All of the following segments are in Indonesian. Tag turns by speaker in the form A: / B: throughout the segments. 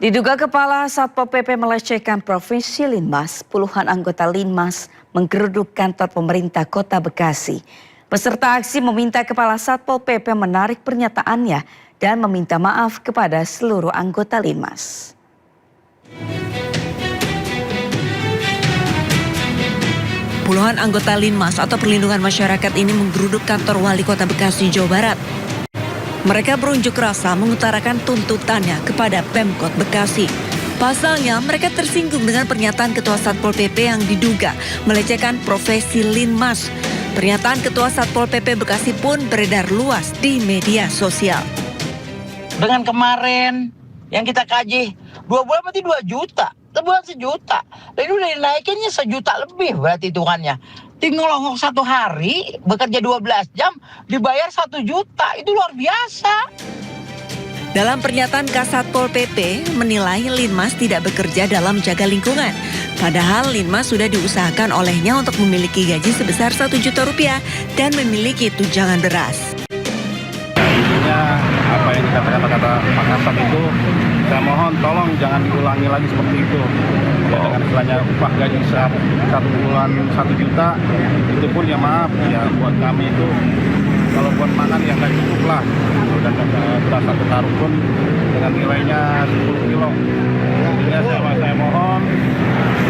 A: Diduga Kepala Satpol PP melecehkan Provinsi Linmas, puluhan anggota Linmas menggeruduk kantor pemerintah Kota Bekasi. Peserta aksi meminta Kepala Satpol PP menarik pernyataannya dan meminta maaf kepada seluruh anggota Linmas. Puluhan anggota Linmas atau Perlindungan Masyarakat ini menggeruduk kantor Wali Kota Bekasi, Jawa Barat. Mereka berunjuk rasa mengutarakan tuntutannya kepada Pemkot Bekasi. Pasalnya, mereka tersinggung dengan pernyataan Ketua Satpol PP yang diduga melecehkan profesi Linmas. Pernyataan Ketua Satpol PP Bekasi pun beredar luas di media sosial.
B: Dengan kemarin yang kita kaji, 2 bulan berarti 2 juta. Sebulan 1 juta. Dan ini udah dinaikinnya 1 juta lebih berarti hitungannya. Tinggal ngelongok 1 hari, bekerja 12 jam, dibayar 1 juta. Itu luar biasa.
A: Dalam pernyataan Kasatpol PP menilai Linmas tidak bekerja dalam menjaga lingkungan. Padahal Linmas sudah diusahakan olehnya untuk memiliki gaji sebesar 1 juta rupiah dan memiliki tunjangan beras.
C: Intinya apa yang dikatakan kata Pak Kasat itu, saya mohon tolong jangan diulangi lagi seperti itu. Ya, dengan istilahnya upah gaji 1 bulan 1 juta, itu pun ya maaf ya buat kami itu kalau buat makan ya nggak cukup lah. Dan beras 1 karung pun dengan nilainya 10 kilo. Jadi saya mohon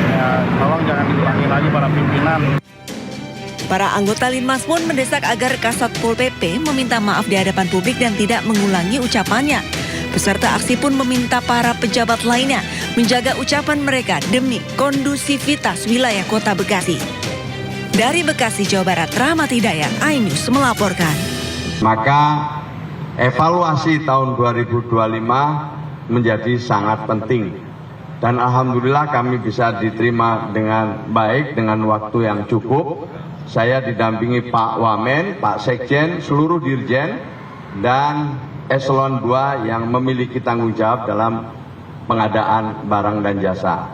C: ya tolong jangan diulangi lagi para pimpinan.
A: Para anggota Linmas pun mendesak agar Kasatpol PP meminta maaf di hadapan publik dan tidak mengulangi ucapannya. Peserta aksi pun meminta para pejabat lainnya menjaga ucapan mereka demi kondusivitas wilayah Kota Bekasi. Dari Bekasi, Jawa Barat, Rahmat Hidayat, iNews melaporkan.
D: Maka evaluasi tahun 2025 menjadi sangat penting. Dan alhamdulillah kami bisa diterima dengan baik, dengan waktu yang cukup. Saya didampingi Pak Wamen, Pak Sekjen, seluruh Dirjen, dan Eselon 2 yang memiliki tanggung jawab dalam pengadaan barang dan jasa.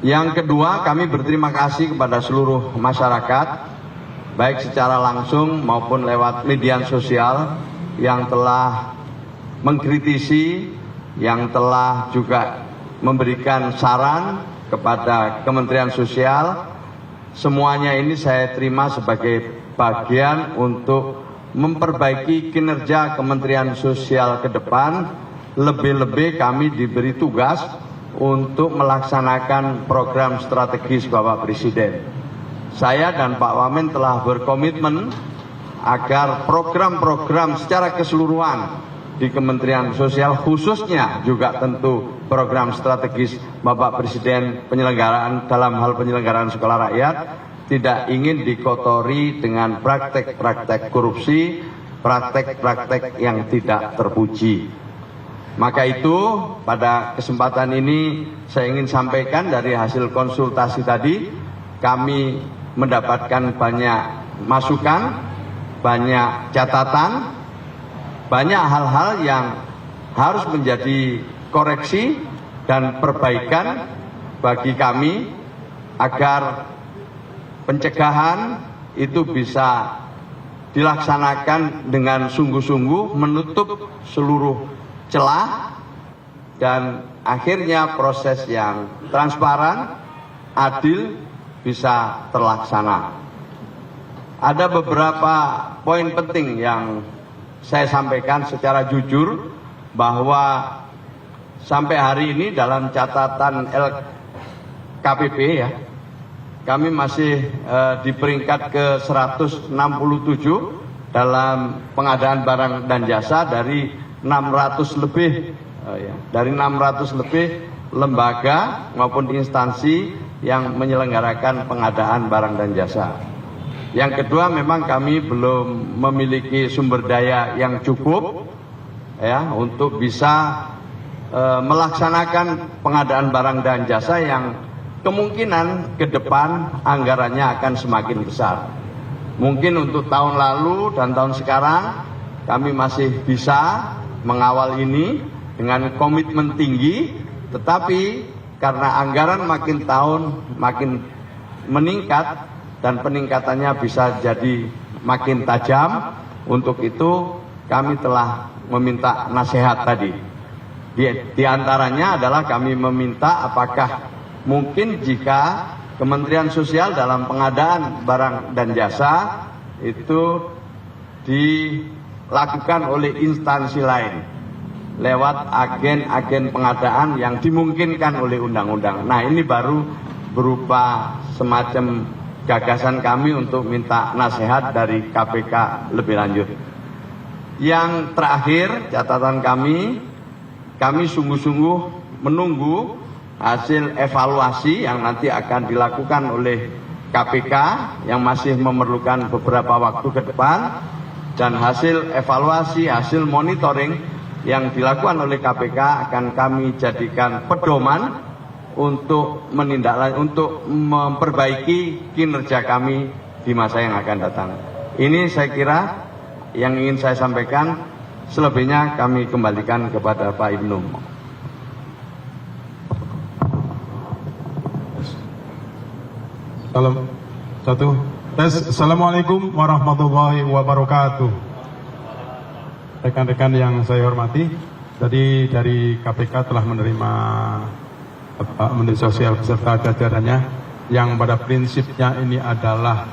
D: Yang kedua, kami berterima kasih kepada seluruh masyarakat, baik secara langsung maupun lewat media sosial, yang telah mengkritisi, yang telah juga memberikan saran kepada Kementerian Sosial. Semuanya ini saya terima sebagai bagian untuk memperbaiki kinerja Kementerian Sosial ke depan. Lebih-lebih kami diberi tugas untuk melaksanakan program strategis Bapak Presiden. Saya dan Pak Wamen telah berkomitmen agar program-program secara keseluruhan di Kementerian Sosial, khususnya juga tentu program strategis Bapak Presiden dalam hal penyelenggaraan sekolah rakyat, tidak ingin dikotori dengan praktek-praktek korupsi, praktek-praktek yang tidak terpuji. Maka itu pada kesempatan ini saya ingin sampaikan dari hasil konsultasi tadi, kami mendapatkan banyak masukan, banyak catatan, banyak hal-hal yang harus menjadi koreksi dan perbaikan bagi kami agar pencegahan itu bisa dilaksanakan dengan sungguh-sungguh, menutup seluruh celah, dan akhirnya proses yang transparan, adil bisa terlaksana. Ada beberapa poin penting yang saya sampaikan secara jujur, bahwa sampai hari ini dalam catatan LKPP ya, kami masih di peringkat ke 167 dalam pengadaan barang dan jasa dari 600 lebih lembaga maupun instansi yang menyelenggarakan pengadaan barang dan jasa. Yang kedua, memang kami belum memiliki sumber daya yang cukup ya untuk bisa melaksanakan pengadaan barang dan jasa yang kemungkinan ke depan anggarannya akan semakin besar. Mungkin untuk tahun lalu dan tahun sekarang kami masih bisa mengawal ini dengan komitmen tinggi, tetapi karena anggaran makin tahun makin meningkat dan peningkatannya bisa jadi makin tajam, untuk itu kami telah meminta nasihat tadi. Di antaranya adalah kami meminta apakah mungkin jika Kementerian Sosial dalam pengadaan barang dan jasa itu dilakukan oleh instansi lain lewat agen-agen pengadaan yang dimungkinkan oleh undang-undang. Nah, ini baru berupa semacam gagasan kami untuk minta nasihat dari KPK lebih lanjut. Yang terakhir, catatan kami sungguh-sungguh menunggu hasil evaluasi yang nanti akan dilakukan oleh KPK yang masih memerlukan beberapa waktu ke depan, dan hasil evaluasi, hasil monitoring yang dilakukan oleh KPK akan kami jadikan pedoman untuk untuk memperbaiki kinerja kami di masa yang akan datang. Ini saya kira yang ingin saya sampaikan. Selebihnya kami kembalikan kepada Pak Ibnu.
E: Assalamualaikum warahmatullahi wabarakatuh. Rekan-rekan yang saya hormati, tadi dari KPK telah menerima Pak Menteri Sosial beserta jajarannya yang pada prinsipnya ini adalah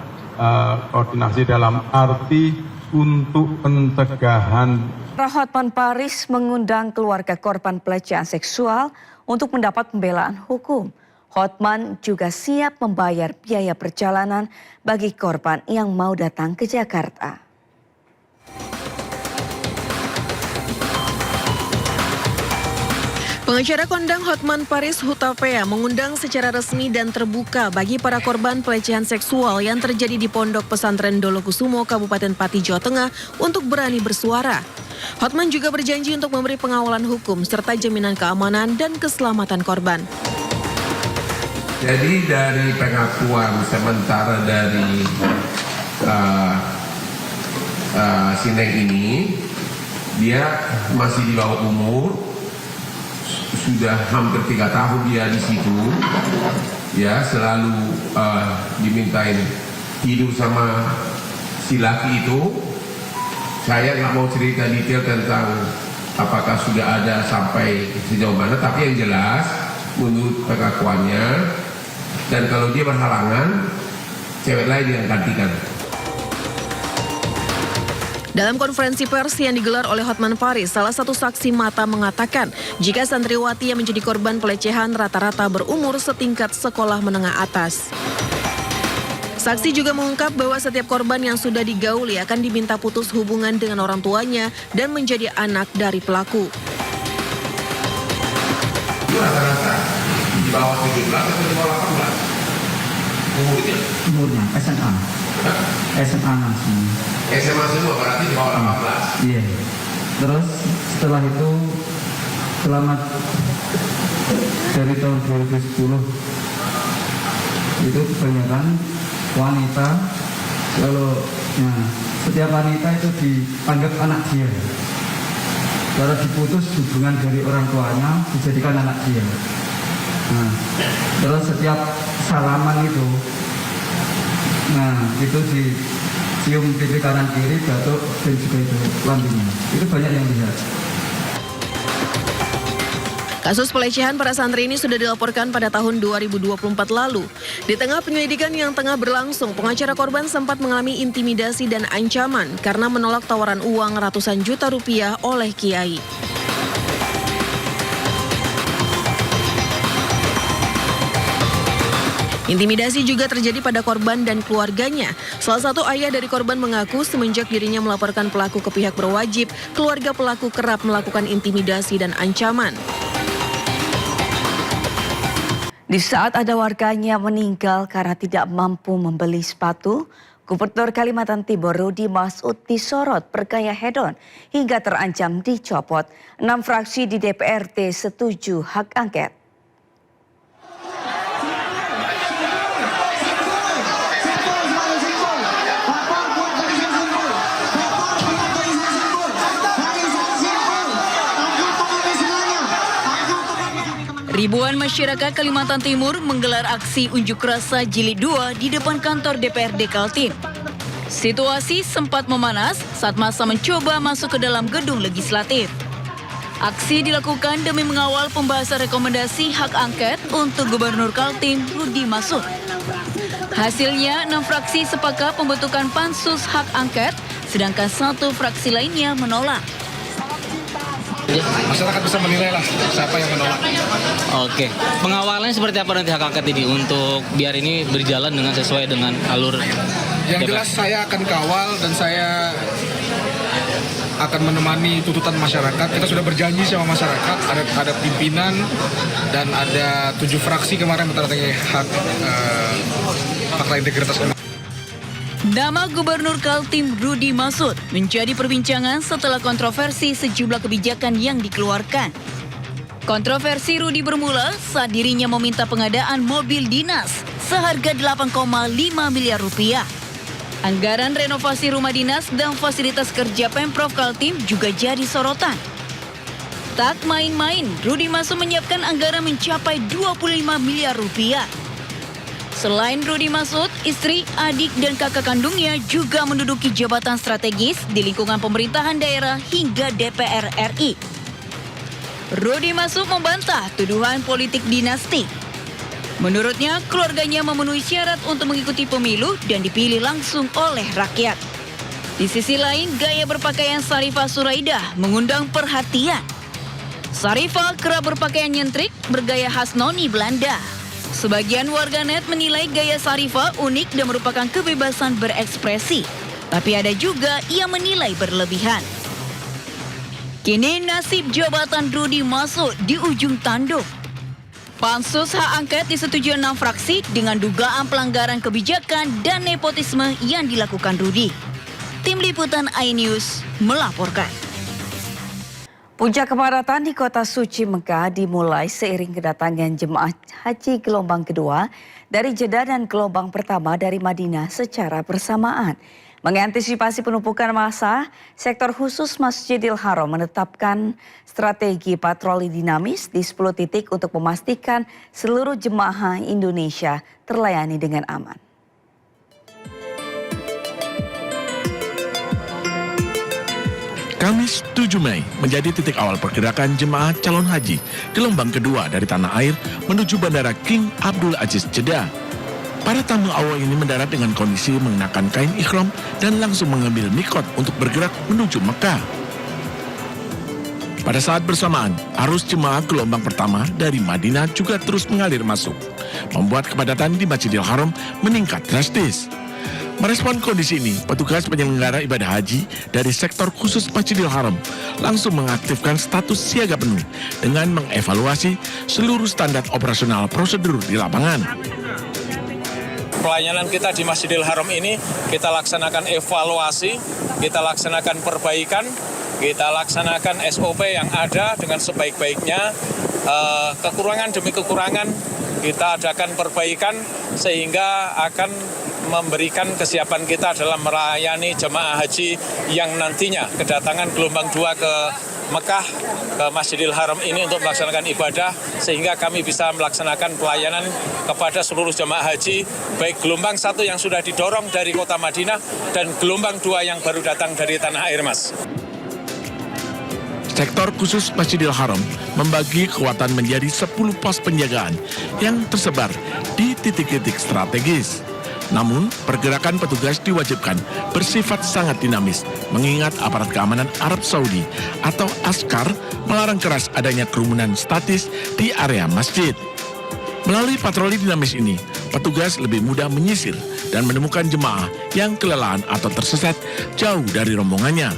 E: koordinasi dalam arti untuk pencegahan.
A: Hotman Paris mengundang keluarga korban pelecehan seksual untuk mendapat pembelaan hukum. Hotman juga siap membayar biaya perjalanan bagi korban yang mau datang ke Jakarta. Pengacara kondang Hotman Paris Hutapea mengundang secara resmi dan terbuka bagi para korban pelecehan seksual yang terjadi di Pondok Pesantren Dolokusumo, Kabupaten Pati, Jawa Tengah untuk berani bersuara. Hotman juga berjanji untuk memberi pengawalan hukum serta jaminan keamanan dan keselamatan korban.
F: Jadi dari pengakuan sementara dari Sineng ini, dia masih di bawah umur, sudah hampir 3 tahun dia di situ, ya selalu dimintain tidur sama si laki itu. Saya nggak mau cerita detail tentang apakah sudah ada sampai sejauh mana, tapi yang jelas menurut pengakuannya, dan kalau dia berhalangan, cewek lain yang gantikan.
A: Dalam konferensi pers yang digelar oleh Hotman Paris, salah satu saksi mata mengatakan jika santriwati yang menjadi korban pelecehan rata-rata berumur setingkat sekolah menengah atas. Saksi juga mengungkap bahwa setiap korban yang sudah digauli akan diminta putus hubungan dengan orang tuanya dan menjadi anak dari pelaku.
F: Rata-rata di bawah 17 atau di bawah 18?
G: Umurnya SMA. SMA langsung.
F: SMA semua berarti di bawah 18.
G: Iya. Terus setelah itu selama dari tahun 2010 itu kebanyakan wanita, kalau setiap wanita itu dianggap anak dia. Kalau diputus hubungan dari orang tuanya dijadikan anak dia. Nah, terus setiap salaman itu, itu dicium pipi kanan kiri, batuk, dan juga itu lambungnya. Itu banyak yang lihat.
A: Kasus pelecehan para santri ini sudah dilaporkan pada tahun 2024 lalu. Di tengah penyelidikan yang tengah berlangsung, pengacara korban sempat mengalami intimidasi dan ancaman karena menolak tawaran uang ratusan juta rupiah oleh kiai. Intimidasi juga terjadi pada korban dan keluarganya. Salah satu ayah dari korban mengaku semenjak dirinya melaporkan pelaku ke pihak berwajib, keluarga pelaku kerap melakukan intimidasi dan ancaman. Di saat ada warganya meninggal karena tidak mampu membeli sepatu, Gubernur Kalimantan Timur Rudi Masud disorot bergaya hedon hingga terancam dicopot. 6 fraksi di DPRD setuju hak angket. Ribuan masyarakat Kalimantan Timur menggelar aksi unjuk rasa jilid 2 di depan kantor DPRD Kaltim. Situasi sempat memanas saat massa mencoba masuk ke dalam gedung legislatif.
H: Aksi dilakukan demi mengawal pembahasan rekomendasi hak angket untuk Gubernur Kaltim Rudy Masud. Hasilnya, 6 fraksi sepakat pembentukan pansus hak angket, sedangkan 1 fraksi lainnya menolak.
I: Masyarakat bisa menilai lah siapa yang menolak.
J: Oke, pengawalannya seperti apa nanti hak angket ini untuk biar ini berjalan dengan sesuai dengan alur?
I: Yang jelas saya akan kawal dan saya akan menemani tuntutan masyarakat. Kita sudah berjanji sama masyarakat, ada pimpinan dan ada 7 fraksi kemarin menandatangani hak fakta integritas.
H: Nama Gubernur Kaltim Rudy Masud menjadi perbincangan setelah kontroversi sejumlah kebijakan yang dikeluarkan. Kontroversi Rudy bermula saat dirinya meminta pengadaan mobil dinas seharga 8,5 miliar rupiah. Anggaran renovasi rumah dinas dan fasilitas kerja Pemprov Kaltim juga jadi sorotan. Tak main-main, Rudy Masud menyiapkan anggaran mencapai 25 miliar rupiah. Selain Rudy Masud, istri, adik, dan kakak kandungnya juga menduduki jabatan strategis di lingkungan pemerintahan daerah hingga DPR RI. Rudy Masud membantah tuduhan politik dinasti. Menurutnya, keluarganya memenuhi syarat untuk mengikuti pemilu dan dipilih langsung oleh rakyat. Di sisi lain, gaya berpakaian Sarifah Suraidah mengundang perhatian. Sarifah kerap berpakaian nyentrik bergaya khas noni Belanda. Sebagian warganet menilai gaya Sarifah unik dan merupakan kebebasan berekspresi. Tapi ada juga yang menilai berlebihan. Kini nasib jabatan Rudy Masud di ujung tanduk. Pansus hak angket disetujui 6 fraksi dengan dugaan pelanggaran kebijakan dan nepotisme yang dilakukan Rudy. Tim Liputan iNews melaporkan.
A: Puncak kepadatan di kota suci Mekah dimulai seiring kedatangan jemaah haji gelombang kedua dari Jeddah dan gelombang pertama dari Madinah secara bersamaan. Mengantisipasi penumpukan massa, sektor khusus Masjidil Haram menetapkan strategi patroli dinamis di 10 titik untuk memastikan seluruh jemaah Indonesia terlayani dengan aman.
K: Kamis 7 Mei menjadi titik awal pergerakan jemaah calon haji gelombang kedua dari tanah air menuju Bandara King Abdul Aziz Jeddah. Para tamu awal ini mendarat dengan kondisi mengenakan kain ihram dan langsung mengambil mikot untuk bergerak menuju Mekah. Pada saat bersamaan, arus jemaah gelombang pertama dari Madinah juga terus mengalir masuk, membuat kepadatan di Masjidil Haram meningkat drastis. Merespon kondisi ini, petugas penyelenggara ibadah haji dari sektor khusus Masjidil Haram langsung mengaktifkan status siaga penuh dengan mengevaluasi seluruh standar operasional prosedur di lapangan.
L: Pelayanan kita di Masjidil Haram ini kita laksanakan evaluasi, kita laksanakan perbaikan, kita laksanakan SOP yang ada dengan sebaik-baiknya, kekurangan demi kekurangan kita adakan perbaikan sehingga akan memberikan kesiapan kita dalam melayani jemaah haji yang nantinya kedatangan gelombang 2 ke Mekah, ke Masjidil Haram ini untuk melaksanakan ibadah sehingga kami bisa melaksanakan pelayanan kepada seluruh jemaah haji baik gelombang 1 yang sudah didorong dari kota Madinah dan gelombang 2 yang baru datang dari tanah air, Mas.
K: Sektor khusus Masjidil Haram membagi kekuatan menjadi 10 pos penjagaan yang tersebar di titik-titik strategis. Namun, pergerakan petugas diwajibkan bersifat sangat dinamis, mengingat aparat keamanan Arab Saudi atau Askar melarang keras adanya kerumunan statis di area masjid. Melalui patroli dinamis ini, petugas lebih mudah menyisir dan menemukan jemaah yang kelelahan atau tersesat jauh dari rombongannya.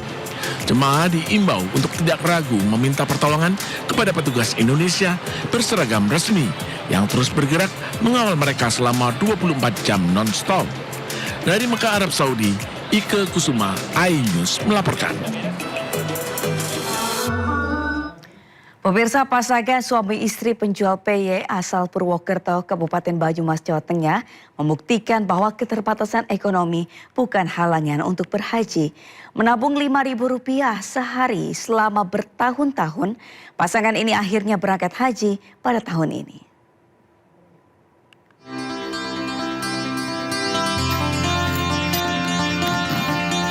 K: Jemaah diimbau untuk tidak ragu meminta pertolongan kepada petugas Indonesia berseragam resmi yang terus bergerak mengawal mereka selama 24 jam non-stop. Dari Mekah, Arab Saudi, Ike Kusuma, iNews melaporkan.
A: Pemirsa, pasangan suami istri penjual PY asal Purwokerto, Kabupaten Banyumas, Jawa Tengah membuktikan bahwa keterbatasan ekonomi bukan halangan untuk berhaji. Menabung Rp5.000 sehari selama bertahun-tahun, pasangan ini akhirnya berangkat haji pada tahun ini.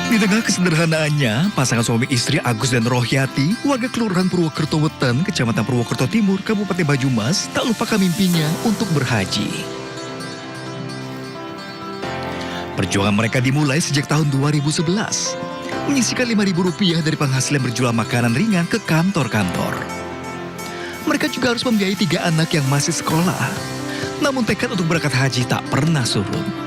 M: Di tengah kesederhanaannya, pasangan suami istri Agus dan Rohyati, warga Kelurahan Purwokerto Wetan, Kecamatan Purwokerto Timur, Kabupaten Banyumas, tak lupakan mimpinya untuk berhaji. Perjuangan mereka dimulai sejak tahun 2011, menyisihkan Rp5.000 dari penghasilan berjual makanan ringan ke kantor-kantor. Mereka juga harus membiayai 3 anak yang masih sekolah, namun tekad untuk berangkat haji tak pernah surut.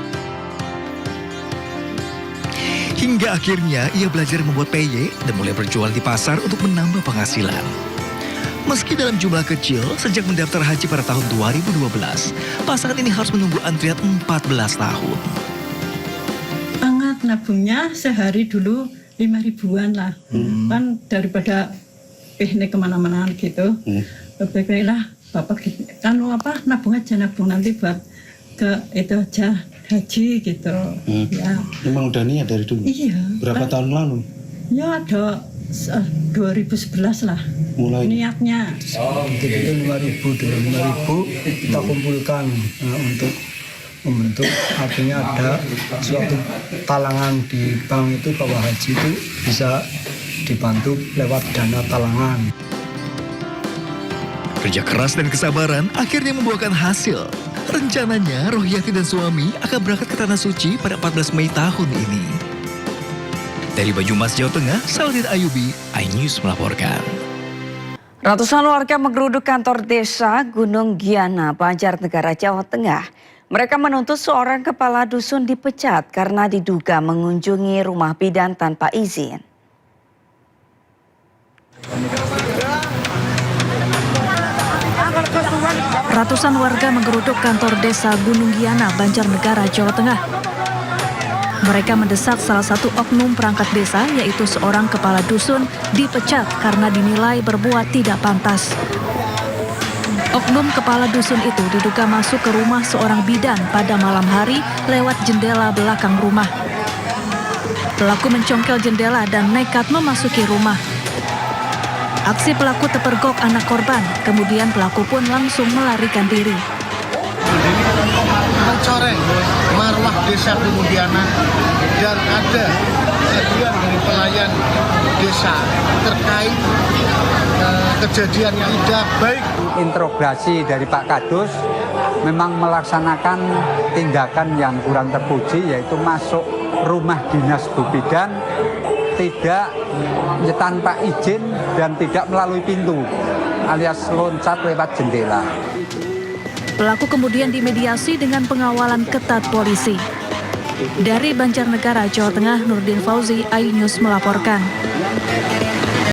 M: Hingga akhirnya ia belajar membuat peye dan mulai berjual di pasar untuk menambah penghasilan. Meski dalam jumlah kecil, sejak mendaftar haji pada tahun 2012, pasangan ini harus menunggu antrian 14 tahun.
N: Sangat nabungnya sehari dulu 5.000-an lah. Kan daripada piknik kemana-mana gitu. Baiklah, Bapak kan nabung aja, nabung nanti buat ke itu aja. Haji gitu, ya.
C: Memang udah niat dari dulu?
N: Iya.
C: Berapa tahun lalu?
N: Ya ada 2011 lah.
C: Mulai?
N: Niatnya.
G: Jadi 5.000 kita kumpulkan untuk membentuk, artinya ada suatu talangan di bank itu bahwa haji itu bisa dibantu lewat dana talangan.
M: Kerja keras dan kesabaran akhirnya membuahkan hasil. Rencananya, Rohyati dan suami akan berangkat ke Tanah Suci pada 14 Mei tahun ini. Dari Banyumas, Jawa Tengah, Saladin Ayubi, iNews melaporkan.
A: Ratusan warga menggeruduk kantor desa Gunung Giana, Banjarnegara, Jawa Tengah. Mereka menuntut seorang kepala dusun dipecat karena diduga mengunjungi rumah bidan tanpa izin. Ratusan warga menggeruduk kantor desa Gunung Giana, Banjarnegara, Jawa Tengah. Mereka mendesak salah satu oknum perangkat desa, yaitu seorang kepala dusun, dipecat karena dinilai berbuat tidak pantas. Oknum kepala dusun itu diduga masuk ke rumah seorang bidan pada malam hari lewat jendela belakang rumah. Pelaku mencongkel jendela dan nekat memasuki rumah. Aksi pelaku terpergok anak korban, kemudian pelaku pun langsung melarikan diri.
O: Mencoreng marwah desa Gunung Giana dan ada aduan dari pelayan desa terkait kejadian yang tidak baik.
P: Interogasi dari Pak Kadus memang melaksanakan tindakan yang kurang terpuji, yaitu masuk rumah dinas Bu Bidan tidak tanpa izin dan tidak melalui pintu, alias loncat lewat jendela.
A: Pelaku kemudian dimediasi dengan pengawalan ketat polisi. Dari Banjarnegara, Jawa Tengah, Nurdin Fauzi, iNews melaporkan.